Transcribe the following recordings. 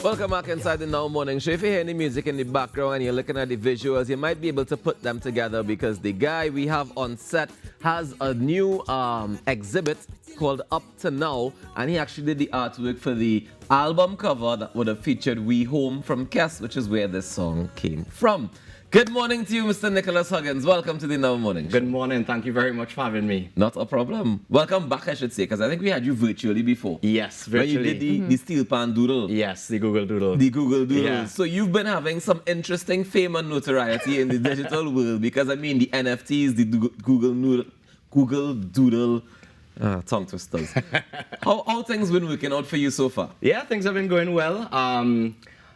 Welcome back inside the Now Morning Show. If you hear the music in the background and you're looking at the visuals, you might be able to put them together because the guy we have on set has a new exhibit called Up to Now, and he actually did the artwork for the album cover that would have featured We Home from Kes, which is where this song came from. Good morning to you, Mr. Nicholas Huggins. Welcome to the Now Morning Show. Good morning. Thank you very much for having me. Not a problem. Welcome back, I should say, because I think we had you virtually before. Yes, virtually. When you did the steel pan doodle. Yes, the Google Doodle. The Google Doodle. Yeah. So you've been having some interesting fame and notoriety in the digital world because, I mean, the NFTs, the Google Doodle, tongue twisters. How things been working out for you so far? Yeah, things have been going well.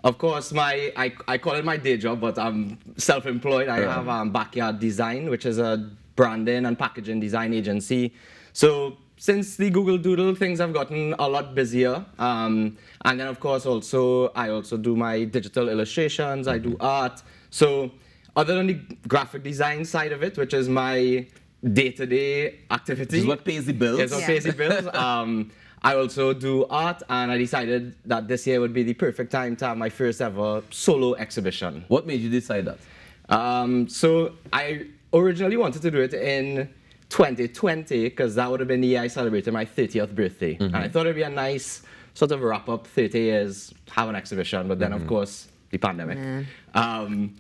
Of course, I call it my day job, but I'm self-employed. I have Backyard Design, which is a branding and packaging design agency. So since the Google Doodle, things have gotten a lot busier. And then, of course, I also do my digital illustrations. I do art. So other than the graphic design side of it, which is my day-to-day activity. This is what pays the bills. Yes, what pays the bills. I also do art, and I decided that this year would be the perfect time to have my first ever solo exhibition. What made you decide that? So I originally wanted to do it in 2020 because that would have been the year I celebrated my 30th birthday. And I thought it'd be a nice sort of wrap up 30 years, have an exhibition, but then of course the pandemic. And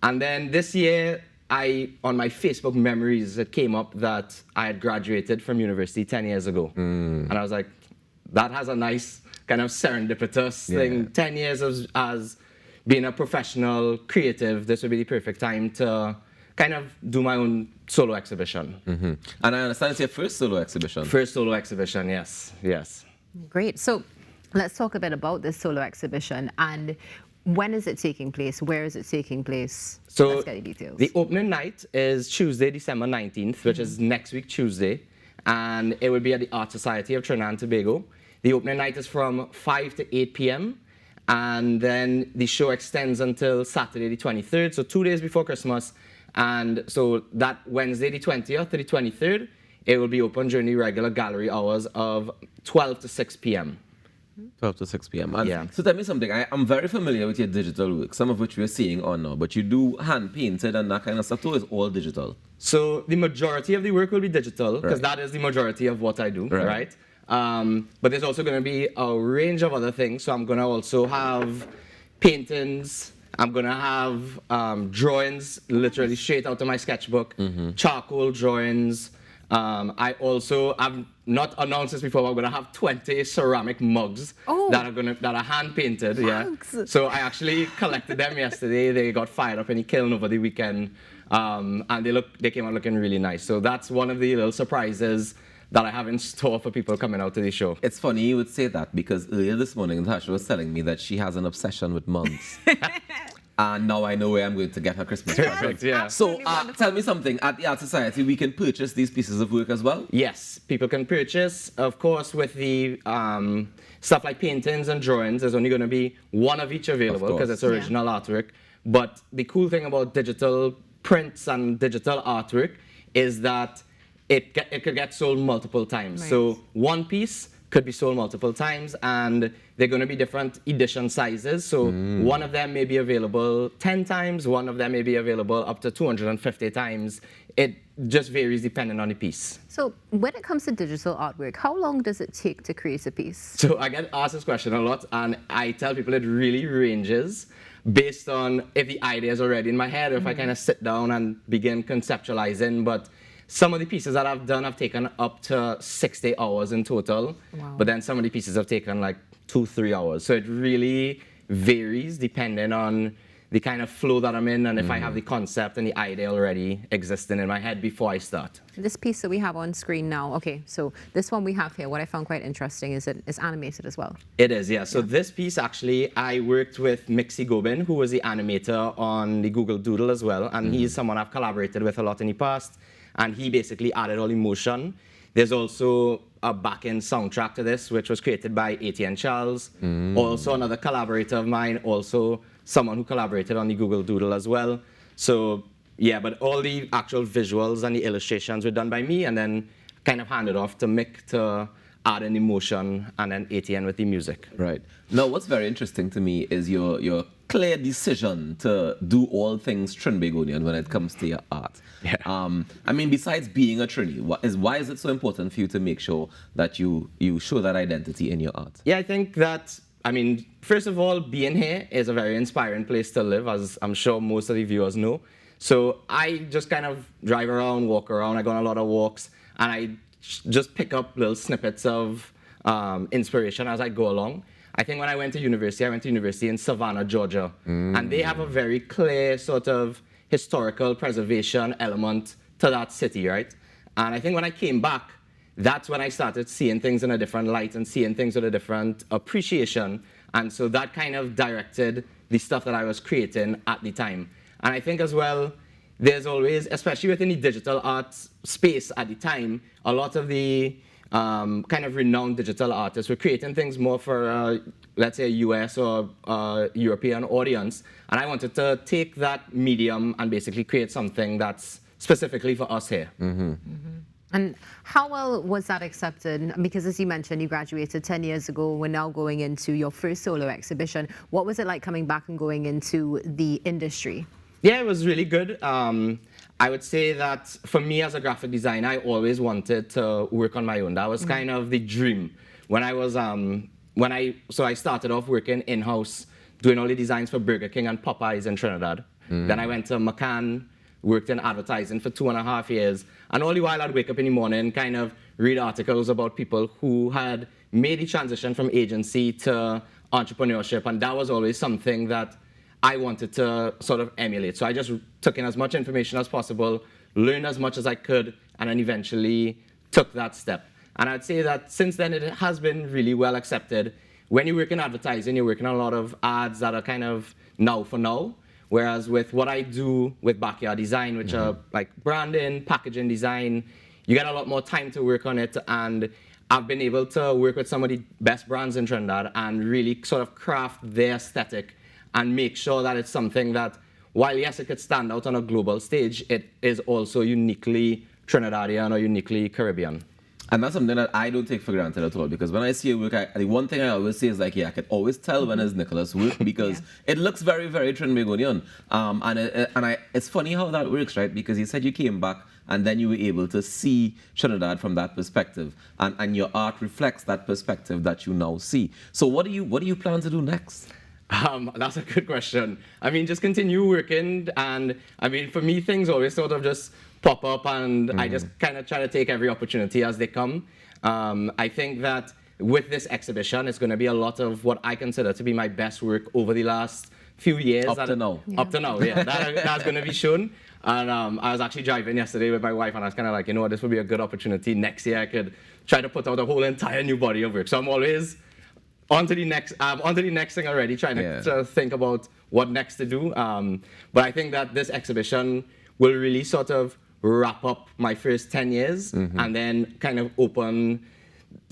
then this year, on my Facebook memories, it came up that I had graduated from university 10 years ago. And I was like, that has a nice kind of serendipitous thing. 10 years as being a professional creative, this would be the perfect time to kind of do my own solo exhibition. And I understand it's your first solo exhibition. First solo exhibition, yes, yes. Great. So let's talk a bit about this solo exhibition and when is it taking place? Where is it taking place? So let's get the details. The opening night is Tuesday, December 19th, which is next week Tuesday. And it will be at the Art Society of Trinidad and Tobago. The opening night is from 5 to 8 p.m. And then the show extends until Saturday the 23rd, so 2 days before Christmas. And so that Wednesday the 20th to the 23rd, it will be open during the regular gallery hours of 12 to 6 p.m. 12 to 6 p.m. And so tell me something. I'm very familiar with your digital work, some of which we're seeing on now, but you do hand-painted and that kind of stuff too. Is all digital? So the majority of the work will be digital because that is the majority of what I do, right? But there's also going to be a range of other things. So I'm going to also have paintings. I'm going to have drawings literally straight out of my sketchbook, charcoal drawings. I also have not announced this before, but I'm going to have 20 ceramic mugs that are hand painted. So I actually collected them yesterday. They got fired up in the kiln over the weekend, and they came out looking really nice. So that's one of the little surprises that I have in store for people coming out to the show. It's funny you would say that because earlier this morning Natasha was telling me that she has an obsession with mugs. And now I know where I'm going to get her Christmas present. So tell me something. At the Art Society, we can purchase these pieces of work as well? Yes, people can purchase. Of course, with the stuff like paintings and drawings, there's only going to be one of each available because it's original artwork. But the cool thing about digital prints and digital artwork is that it could get sold multiple times. Right. So one piece could be sold multiple times, and they're going to be different edition sizes. So one of them may be available 10 times, one of them may be available up to 250 times. It just varies depending on the piece. So when it comes to digital artwork, how long does it take to create a piece? So I get asked this question a lot, and I tell people it really ranges based on if the idea is already in my head or if I kind of sit down and begin conceptualizing. But some of the pieces that I've done have taken up to 60 hours in total. Wow. But then some of the pieces have taken like 2-3 hours. So it really varies depending on the kind of flow that I'm in and if I have the concept and the idea already existing in my head before I start. This piece that we have on screen now, okay, so this one we have here, what I found quite interesting is that it's animated as well. It is, yeah. So this piece actually, I worked with Mixie Gobin, who was the animator on the Google Doodle as well. And he's someone I've collaborated with a lot in the past. And he basically added all emotion. There's also a back-end soundtrack to this, which was created by A.T.N. Charles. Also another collaborator of mine, also someone who collaborated on the Google Doodle as well. So yeah, but all the actual visuals and the illustrations were done by me, and then kind of handed off to Mick to add in emotion, and then ATN with the music. Right. Now, what's very interesting to me is your clear decision to do all things Trinbagonian when it comes to your art. Yeah. I mean, besides being a Trini, why is it so important for you to make sure that you show that identity in your art? Yeah, I think that, I mean, first of all, being here is a very inspiring place to live, as I'm sure most of the viewers know. So I just kind of drive around, walk around. I go on a lot of walks, and I just pick up little snippets of inspiration as I go along. I think when I went to university in Savannah, Georgia, and they have a very clear sort of historical preservation element to that city, right? And I think when I came back, that's when I started seeing things in a different light and seeing things with a different appreciation. And so that kind of directed the stuff that I was creating at the time. And I think as well, there's always, especially within the digital art space at the time, a lot of the kind of renowned digital artists were creating things more for, let's say, a US or European audience. And I wanted to take that medium and basically create something that's specifically for us here. And how well was that accepted? Because as you mentioned, you graduated 10 years ago. We're now going into your first solo exhibition. What was it like coming back and going into the industry? Yeah, it was really good. I would say that for me as a graphic designer, I always wanted to work on my own. That was kind of the dream. When I was, so I started off working in-house, doing all the designs for Burger King and Popeyes in Trinidad. Then I went to McCann, worked in advertising for 2.5 years. And all the while I'd wake up in the morning, kind of read articles about people who had made the transition from agency to entrepreneurship. And that was always something that I wanted to sort of emulate. So I just took in as much information as possible, learned as much as I could, and then eventually took that step. And I'd say that since then it has been really well accepted. When you work in advertising, you're working on a lot of ads that are kind of now for now. Whereas with what I do with backyard design, which are like branding, packaging design, you get a lot more time to work on it. And I've been able to work with some of the best brands in Trinidad and really sort of craft their aesthetic and make sure that it's something that, while yes, it could stand out on a global stage, it is also uniquely Trinidadian or uniquely Caribbean. And that's something that I don't take for granted at all, because when I see your work, the one thing I always say is like, yeah, I can always tell when it's Nicholas' work, because it looks very, very Trinbagonian. It's funny how that works, right? Because you said you came back and then you were able to see Trinidad from that perspective, and your art reflects that perspective that you now see. So what do you plan to do next? That's a good question. I mean, just continue working, and I mean, for me, things always sort of just pop up, and I just kind of try to take every opportunity as they come. I think that with this exhibition, it's going to be a lot of what I consider to be my best work over the last few years. Up to now. Up to now, yeah. That's going to be shown. And I was actually driving yesterday with my wife, and I was kind of like, you know what, this would be a good opportunity. Next year, I could try to put out a whole entire new body of work. So I'm always onto the next thing already, trying to think about what next to do. But I think that this exhibition will really sort of wrap up my first 10 years and then kind of open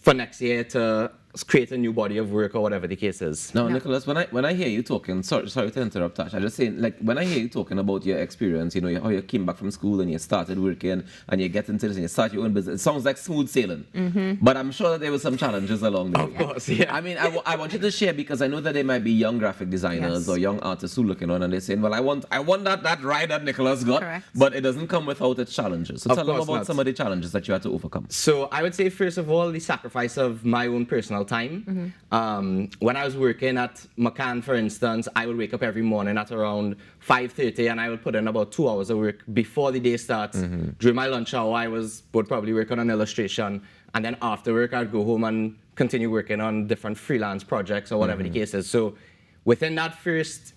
for next year to create a new body of work or whatever the case is. Now, Nicholas, when I hear you talking, sorry to interrupt, Tash, I just saying, like, when I hear you talking about your experience, you know, how you came back from school and you started working and you get into this and you start your own business, it sounds like smooth sailing. But I'm sure that there were some challenges along the way. Of course, yeah. I mean, I want you to share, because I know that there might be young graphic designers or young artists who looking on and they're saying, well, I want that ride that Nicholas got, but it doesn't come without its challenges. So tell them about some of the challenges that you had to overcome. So I would say, first of all, the sacrifice of my own personal time. When I was working at McCann, for instance, I would wake up every morning at around 5:30 and I would put in about 2 hours of work before the day starts. During my lunch hour, I would probably work on an illustration, and then after work, I'd go home and continue working on different freelance projects or whatever the case is. So within that first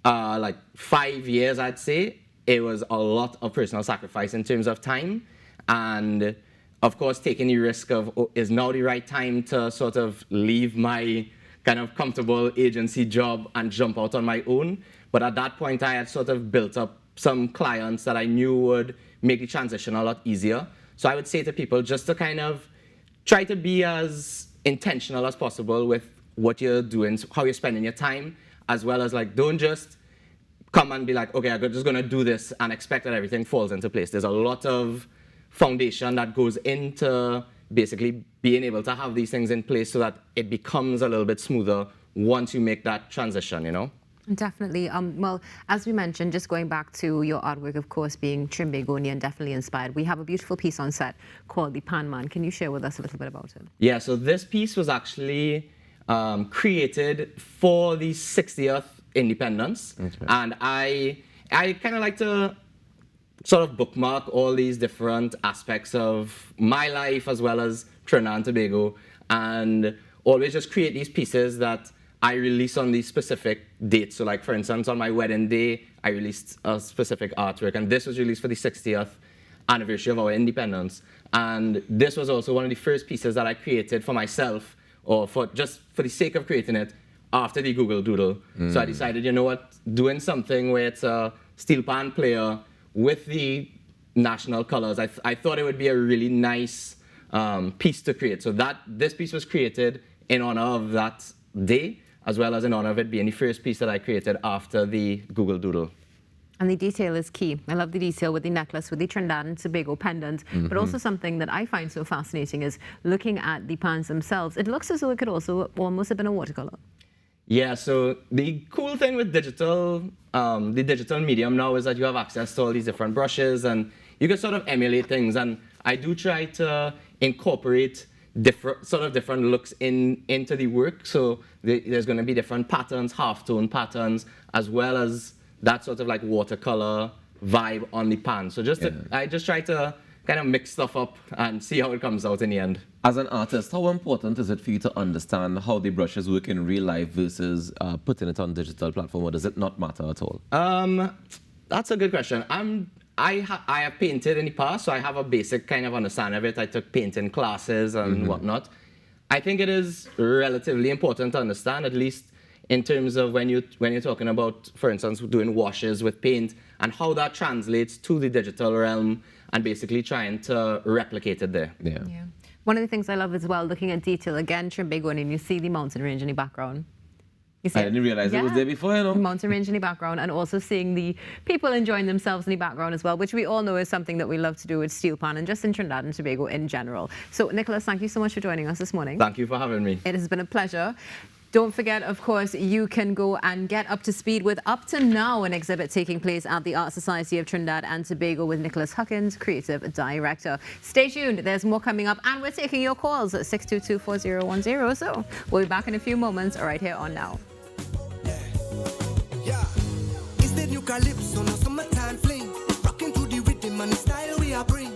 like 5 years, I'd say, it was a lot of personal sacrifice in terms of time, and of course, taking the risk of, is now the right time to sort of leave my kind of comfortable agency job and jump out on my own? But at that point, I had sort of built up some clients that I knew would make the transition a lot easier. So I would say to people just to kind of try to be as intentional as possible with what you're doing, how you're spending your time, as well as like, don't just come and be like, okay, I'm just gonna do this and expect that everything falls into place. There's a lot of foundation that goes into basically being able to have these things in place so that it becomes a little bit smoother once you make that transition, you know? Definitely. Well, as we mentioned, just going back to your artwork, of course, being Trimbegonian, definitely inspired. We have a beautiful piece on set called The Pan Man. Can you share with us a little bit about it? Yeah, so this piece was actually created for the 60th independence. Okay. And I kind of like to sort of bookmark all these different aspects of my life as well as Trinidad and Tobago, and always just create these pieces that I release on these specific dates. So like, for instance, on my wedding day, I released a specific artwork, and this was released for the 60th anniversary of our independence. And this was also one of the first pieces that I created for myself, or for just for the sake of creating it, after the Google Doodle. So I decided, you know what, doing something where it's a steel pan player with the national colors, I thought it would be a really nice piece to create. So this piece was created in honor of that day, as well as in honor of it being the first piece that I created after the Google Doodle. And the detail is key. I love the detail with the necklace, with the Trinidad and Tobago pendant, but also something that I find so fascinating is looking at the pans themselves. It looks as though it could also almost have been a watercolor. Yeah, so the cool thing with digital, the digital medium now is that you have access to all these different brushes and you can sort of emulate things. And I do try to incorporate different looks into the work. So there's going to be different patterns, half-tone patterns, as well as that sort of like watercolor vibe on the pan. So I just try to kind of mix stuff up and see how it comes out in the end. As an artist, how important is it for you to understand how the brushes work in real life versus putting it on digital platform, or does it not matter at all? That's a good question. I have painted in the past, so I have a basic kind of understanding of it. I took painting classes and whatnot. I think it is relatively important to understand, at least in terms of when you're talking about, for instance, doing washes with paint and how that translates to the digital realm and basically trying to replicate it there. Yeah. One of the things I love as well, looking at detail, again, Trimbegonian, and you see the mountain range in the background. You see I didn't realize it was there before, you know. Mountain range in the background, and also seeing the people enjoying themselves in the background as well, which we all know is something that we love to do with steel pan and just in Trinidad and Tobago in general. So, Nicholas, thank you so much for joining us this morning. Thank you for having me. It has been a pleasure. Don't forget, of course, you can go and get up to speed with Up to Now, an exhibit taking place at the Art Society of Trinidad and Tobago with Nicholas Huggins, creative director. Stay tuned. There's more coming up, and we're taking your calls at 622-4010. So we'll be back in a few moments right here on Now.